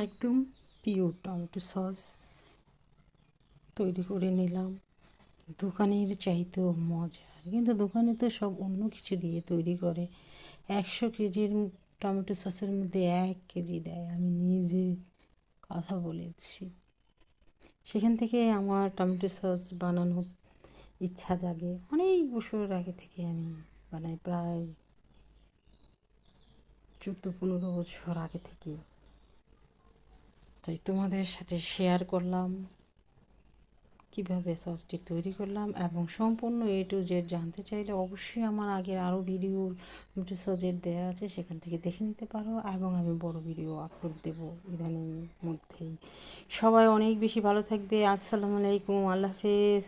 একদম pure tomato sauce তৈরি করে নিলাম। দোকানের চাইতেও মজার, কিন্তু দোকানে তো সব অন্য কিছু দিয়ে তৈরি করে। 100 কেজির টমেটো সসের মধ্যে 1 কেজি দেয়, আমি নিজে কথা বলেছি। সেখান থেকে আমার টমেটো সস বানানোর ইচ্ছা জাগে। অনেক বছর আগে থেকে আমি বানাই, প্রায় 14-15 বছর আগে থেকে। তাই তোমাদের সাথে শেয়ার করলাম কীভাবে সসটি তৈরি করলাম, এবং সম্পূর্ণ A to Z জানতে চাইলে অবশ্যই আমার আগের আরও ভিডিও টমেটো সসের দেওয়া আছে, সেখান থেকে দেখে নিতে পারো। এবং আমি বড় ভিডিও আপলোড দেবো ইদানিং মধ্যেই। সবাই অনেক বেশি ভালো থাকবে। আসসালামু আলাইকুম, আল্লাহ হাফেজ।